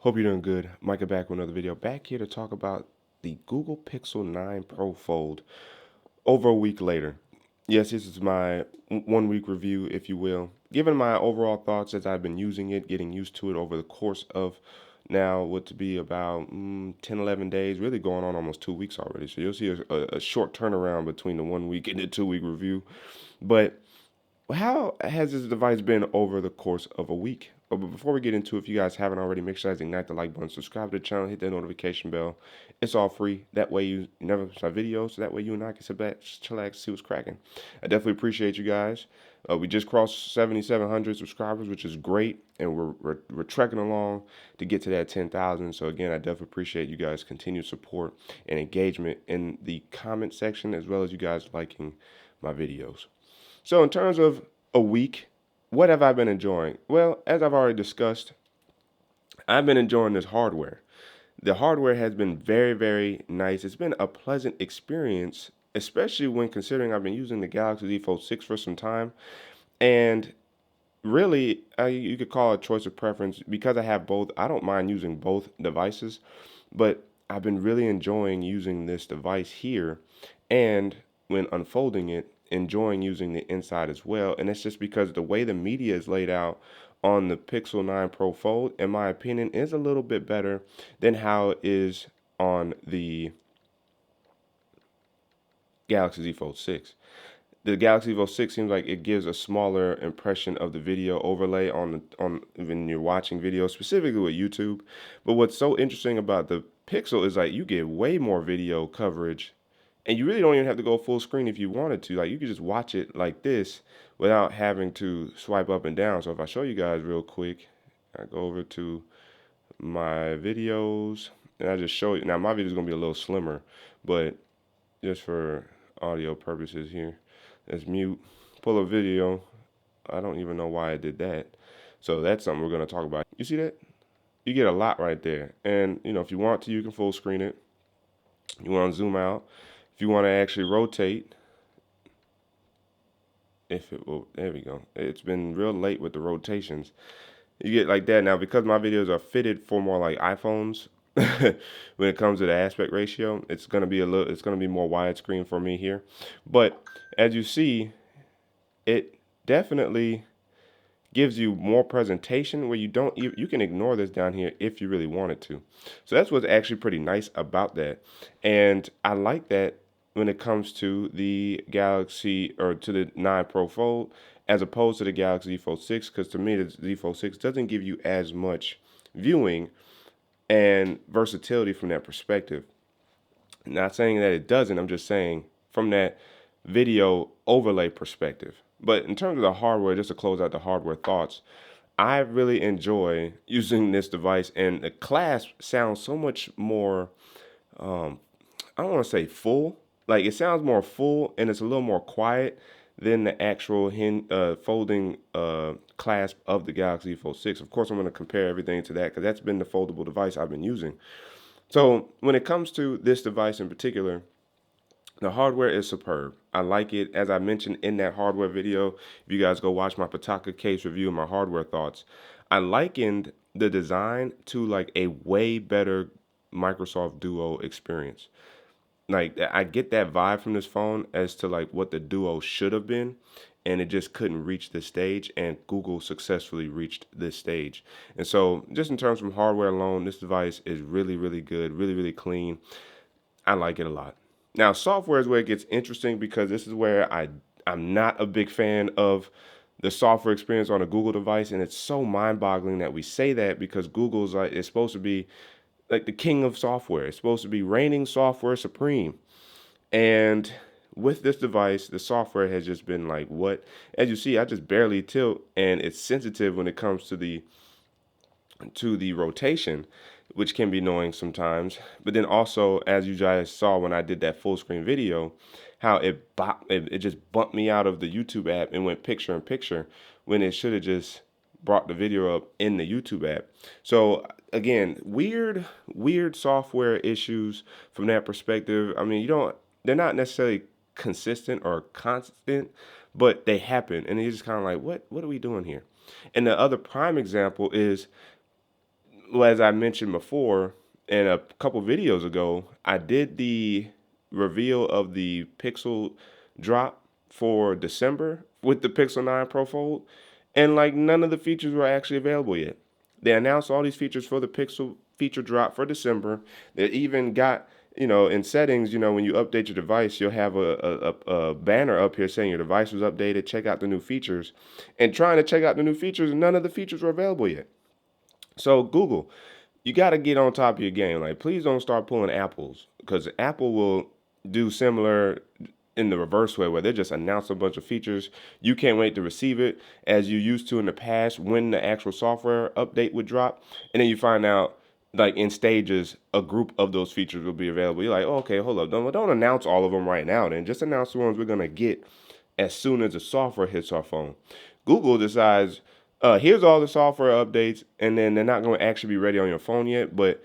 Hope you're doing good. Micah back with another video. Back here to talk about the Google Pixel 9 Pro Fold over a week later. Yes, this is my 1 week review, if you will. Given my overall thoughts as I've been using it, getting used to it over the course of now what to be about 10, 11 days, really going on almost 2 weeks already. So you'll see a short turnaround between the 1 week and the 2 week review. But how has this device been over the course of a week? But before we get into it, if you guys haven't already, make sure you guys ignite the like button, subscribe to the channel, hit that notification bell. It's all free. That way you never miss my videos. So that way you and I can sit back, chillax, see what's cracking. I definitely appreciate you guys. We just crossed 7,700 subscribers, which is great, and we're trekking along to get to that 10,000. So again, I definitely appreciate you guys' continued support and engagement in the comment section, as well as you guys liking my videos. So, in terms of a week, what have I been enjoying? Well, as I've already discussed, I've been enjoying this hardware. The hardware has been very, very nice. It's been a pleasant experience, especially when considering I've been using the Galaxy Z Fold 6 for some time. And really, you could call it a choice of preference because I have both. I don't mind using both devices, but I've been really enjoying using this device here. And when unfolding it, enjoying using the inside as well. And that's just because the way the media is laid out on the Pixel 9 Pro Fold, in my opinion, is a little bit better than how it is on the Galaxy Z Fold 6. The Galaxy Fold 6 seems like it gives a smaller impression of the video overlay on when you're watching videos, specifically with YouTube. But what's so interesting about the Pixel is like you get way more video coverage, and you really don't even have to go full screen if you wanted to. Like you could just watch it like this without having to swipe up and down. So if I show you guys real quick, I go over to my videos and I just show you. Now my video is gonna be a little slimmer, but just for audio purposes here, let's mute, pull a video. I don't even know why I did that. So that's something we're gonna talk about. You see that? You get a lot right there. And if you want to, you can full screen it. You want to zoom out. If you want to actually rotate, if it will, there we go. It's been real late with the rotations. You get like that now because my videos are fitted for more like iPhones. When it comes to the aspect ratio, it's gonna be it's gonna be more widescreen for me here. But as you see, it definitely gives you more presentation where you can ignore this down here if you really wanted to. So that's what's actually pretty nice about that. And I like that when it comes to the Galaxy or to the 9 Pro Fold as opposed to the Galaxy Z Fold 6, because to me the Z Fold 6 doesn't give you as much viewing and versatility from that perspective. Not saying that it doesn't, I'm just saying from that video overlay perspective. But in terms of the hardware, just to close out the hardware thoughts, I really enjoy using this device, and the clasp sounds so much more, I don't want to say full, like it sounds more full and it's a little more quiet than the actual folding clasp of the Galaxy Fold 6. Of course, I'm going to compare everything to that because that's been the foldable device I've been using. So when it comes to this device in particular, the hardware is superb. I like it. As I mentioned in that hardware video, if you guys go watch my Pataka case review and my hardware thoughts, I likened the design to like a way better Microsoft Duo experience. Like I get that vibe from this phone as to like what the Duo should have been, and it just couldn't reach this stage, and Google successfully reached this stage. And so just in terms of hardware alone, this device is really, really good, really, really clean. I like it a lot. Now, software is where it gets interesting because this is where I'm not a big fan of the software experience on a Google device, and it's so mind-boggling that we say that because Google's like it's supposed to be like the king of software. It's supposed to be reigning software supreme. And with this device, the software has just been like what? As you see, I just barely tilt, and it's sensitive when it comes to the rotation, which can be annoying sometimes. But then also, as you guys saw when I did that full screen video, how it just bumped me out of the YouTube app and went picture in picture when it should have just brought the video up in the YouTube app. So again, weird software issues from that perspective. I mean, they're not necessarily consistent or constant, but they happen, and you're just kind of like, what are we doing here? And the other prime example is well, as I mentioned before in a couple videos ago, I did the reveal of the Pixel drop for December with the Pixel 9 Pro Fold, and like none of the features were actually available yet. They announced all these features for the Pixel feature drop for December. They even got, in settings, when you update your device, you'll have a banner up here saying your device was updated, check out the new features. And trying to check out the new features, none of the features were available yet. So Google, you got to get on top of your game. Like, please don't start pulling apples, because Apple will do similar in the reverse way, where they just announce a bunch of features. You can't wait to receive it as you used to in the past when the actual software update would drop. And then you find out, like in stages, a group of those features will be available. You're like, oh, okay, hold up. Don't announce all of them right now. Then just announce the ones we're going to get as soon as the software hits our phone. Google decides, here's all the software updates, and then they're not going to actually be ready on your phone yet, but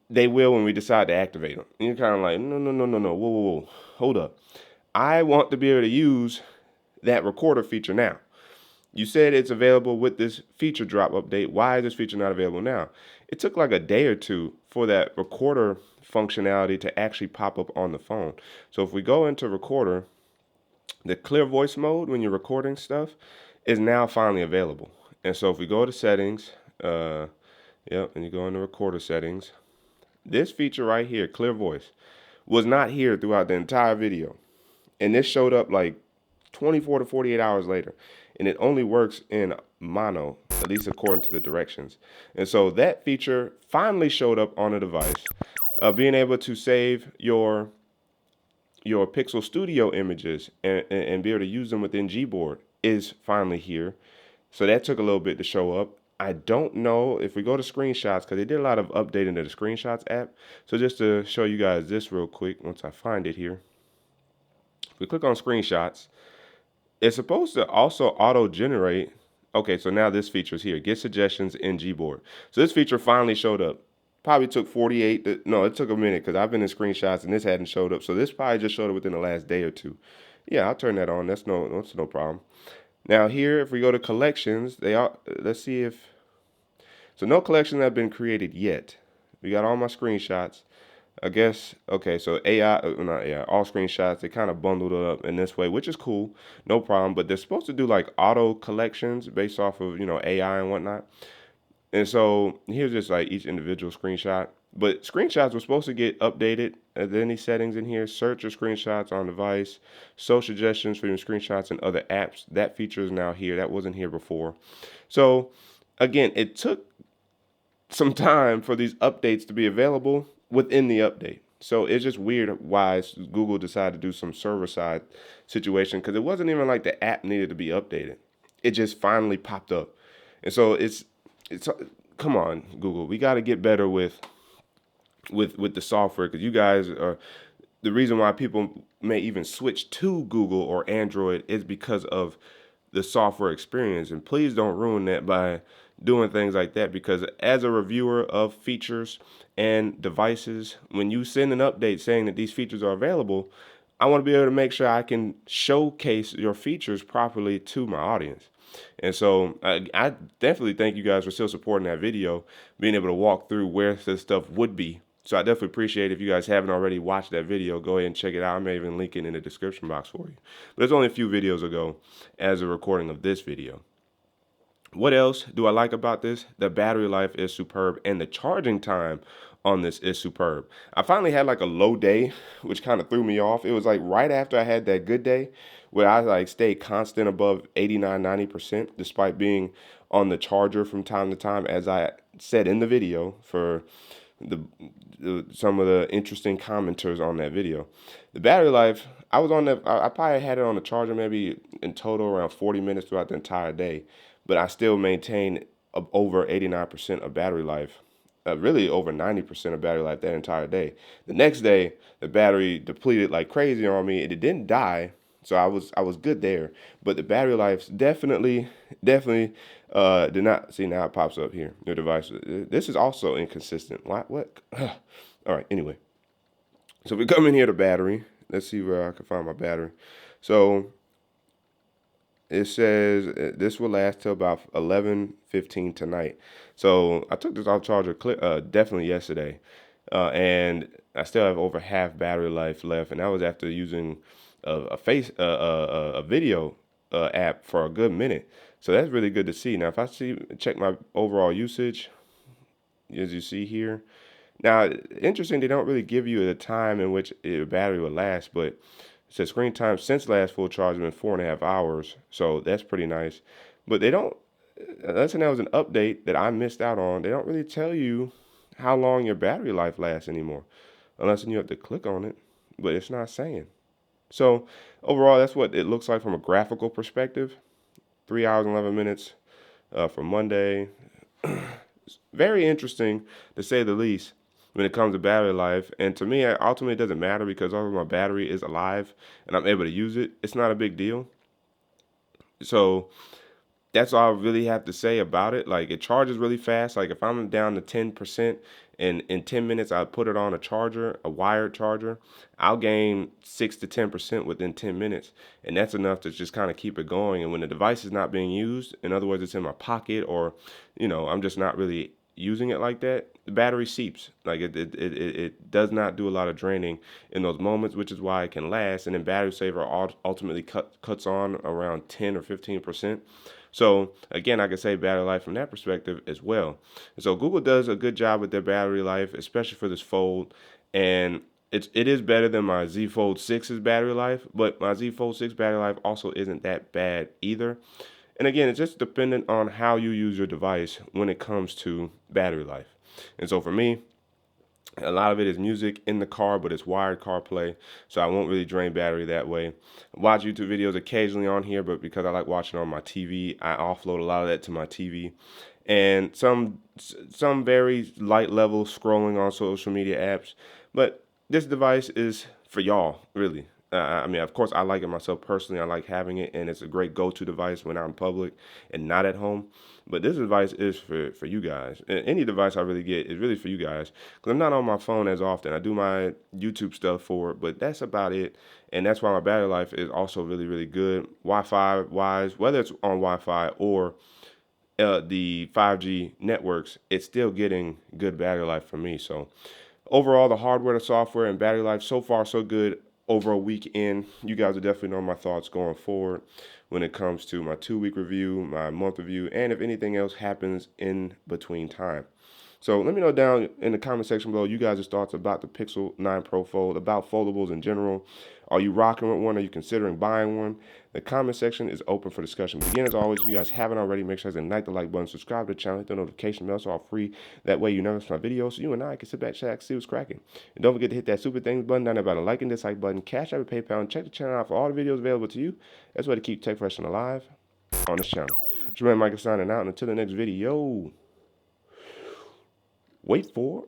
they will when we decide to activate them. And you're kind of like, no, no, no, no, no, whoa, whoa, whoa, hold up. I want to be able to use that recorder feature now. You said it's available with this feature drop update. Why is this feature not available now? It took like a day or two for that recorder functionality to actually pop up on the phone. So if we go into recorder, the clear voice mode when you're recording stuff is now finally available. And so if we go to settings, and you go into recorder settings, this feature right here, clear voice, was not here throughout the entire video. And this showed up like 24 to 48 hours later. And it only works in mono, at least according to the directions. And so that feature finally showed up on a device. Being able to save your Pixel Studio images and be able to use them within Gboard is finally here. So that took a little bit to show up. I don't know if we go to screenshots, because they did a lot of updating to the screenshots app. So just to show you guys this real quick, once I find it here. If we click on screenshots, it's supposed to also auto-generate. Okay, so now this feature is here. Get suggestions in Gboard. So this feature finally showed up. Probably took 48. No, it took a minute because I've been in screenshots and this hadn't showed up. So this probably just showed up within the last day or two. Yeah, I'll turn that on. That's no problem. Now here, if we go to collections, let's see if, so no collections have been created yet. We got all my screenshots. I guess, okay, so not AI, all screenshots, they kind of bundled it up in this way, which is cool, no problem. But they're supposed to do like auto collections based off of, AI and whatnot. And so here's just like each individual screenshot. But screenshots were supposed to get updated. Are there any settings in here? Search your screenshots on device. Show suggestions for your screenshots and other apps. That feature is now here. That wasn't here before. So again, it took some time for these updates to be available within the update. So it's just weird why Google decided to do some server side situation, because it wasn't even like the app needed to be updated. It just finally popped up. And so it's come on, Google, we got to get better with the software, because you guys are the reason why people may even switch to Google or Android is because of the software experience. And please don't ruin that by doing things like that, because as a reviewer of features and devices, when you send an update saying that these features are available, I want to be able to make sure I can showcase your features properly to my audience. And so I definitely thank you guys for still supporting that video, being able to walk through where this stuff would be. So I definitely appreciate it. If you guys haven't already watched that video, go ahead and check it out. I may even link it in the description box for you. But it's only a few videos ago as a recording of this video. What else do I like about this? The battery life is superb, and the charging time on this is superb. I finally had like a low day, which kind of threw me off. It was like right after I had that good day where I like stayed constant above 89, 90%, despite being on the charger from time to time, as I said in the video for some of the interesting commenters on that video. The battery life, I probably had it on the charger maybe in total around 40 minutes throughout the entire day, but I still maintain over 89% of battery life, really over 90% of battery life that entire day. The next day, the battery depleted like crazy on me, and it didn't die, so I was good there. But the battery life definitely did not. See, now it pops up here. Your device. This is also inconsistent. What? All right. Anyway, so we come in here to battery. Let's see where I can find my battery. So it says this will last till about 11:15 tonight. So I took this off charger definitely yesterday, and I still have over half battery life left, and that was after using a video app for a good minute. So that's really good to see. Now, if I check my overall usage, as you see here, now interesting, they don't really give you the time in which your battery will last, but it says screen time since last full charge has been 4.5 hours, so that's pretty nice. But they don't, unless that was an update that I missed out on, they don't really tell you how long your battery life lasts anymore, unless you have to click on it, but it's not saying. So overall, that's what it looks like from a graphical perspective. 3 hours and 11 minutes for Monday. Very interesting to say the least when it comes to battery life. And to me, ultimately, it doesn't matter because although my battery is alive and I'm able to use it, it's not a big deal. So that's all I really have to say about it. Like, it charges really fast. Like, if I'm down to 10% and in 10 minutes I put it on a charger, a wired charger, I'll gain 6 to 10% within 10 minutes. And that's enough to just kind of keep it going. And when the device is not being used, in other words, it's in my pocket, or, I'm just not really using it like that, the battery seeps. Like, it does not do a lot of draining in those moments, which is why it can last. And then battery saver ultimately cuts on around 10 or 15%. So again, I can say battery life from that perspective as well. And so Google does a good job with their battery life, especially for this Fold. And it is better than my Z Fold 6's battery life, but my Z Fold 6 battery life also isn't that bad either. And again, it's just dependent on how you use your device when it comes to battery life. And so for me, a lot of it is music in the car, but it's wired CarPlay, so I won't really drain battery that way. Watch YouTube videos occasionally on here, but because I like watching on my TV, I offload a lot of that to my TV. And some very light level scrolling on social media apps. But this device is for y'all, really. I mean, of course, I like it myself personally. I like having it, and it's a great go-to device when I'm in public and not at home. But this device is for you guys. And any device I really get is really for you guys, because I'm not on my phone as often. I do my YouTube stuff for it, but that's about it. And that's why my battery life is also really, really good. Wi-Fi wise, whether it's on Wi-Fi or the 5G networks, it's still getting good battery life for me. So overall, the hardware, the software, and battery life, so far so good. Over a week in, you guys will definitely know my thoughts going forward when it comes to my 2 week review, my month review, and if anything else happens in between time. So let me know down in the comment section below you guys' thoughts about the Pixel 9 Pro Fold, about foldables in general. Are you rocking with one? Are you considering buying one? The comment section is open for discussion. But again, as always, if you guys haven't already, make sure to ignite the like button, subscribe to the channel, hit the notification bell so all free. That way you never miss my videos, so you and I can sit back, chat, see what's cracking. And don't forget to hit that super things button down there by the like and dislike button, Cash App, PayPal, and check the channel out for all the videos available to you. That's way to keep tech fresh and alive on this channel. It's your man Micah signing out, and until the next video, wait for